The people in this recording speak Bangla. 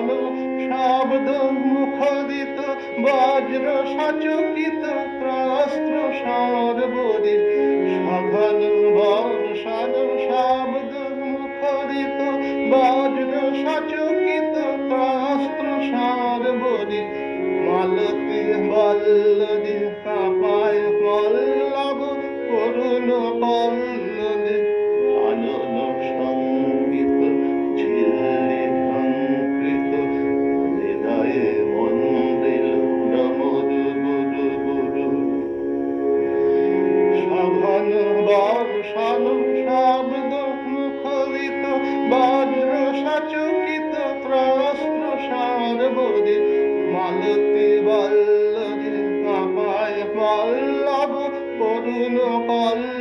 শব্দ মুখরিত বজ্র সচকিত ত্রস্ত্র সর্বদিক সঘন বর্ষণ শব্দ মুখরিত বজ্র সচকিত ত্রস্ত্র সর্বদিক মালতী বল্লদী কাপায় পল্লব করুণ পল্লদী আনন সঙ্গীত ঝিল্লি ঝঙ্কৃত হৃদয়ে মন্দির নমদ গুরু গুরু সঘন বর্ষণ শব্দ মুখরিত বজ্র সচকিত ত্রস্ত্র সর্বদিক মালতী বল্লদী কাপায় পল্লব করুণ পল্লব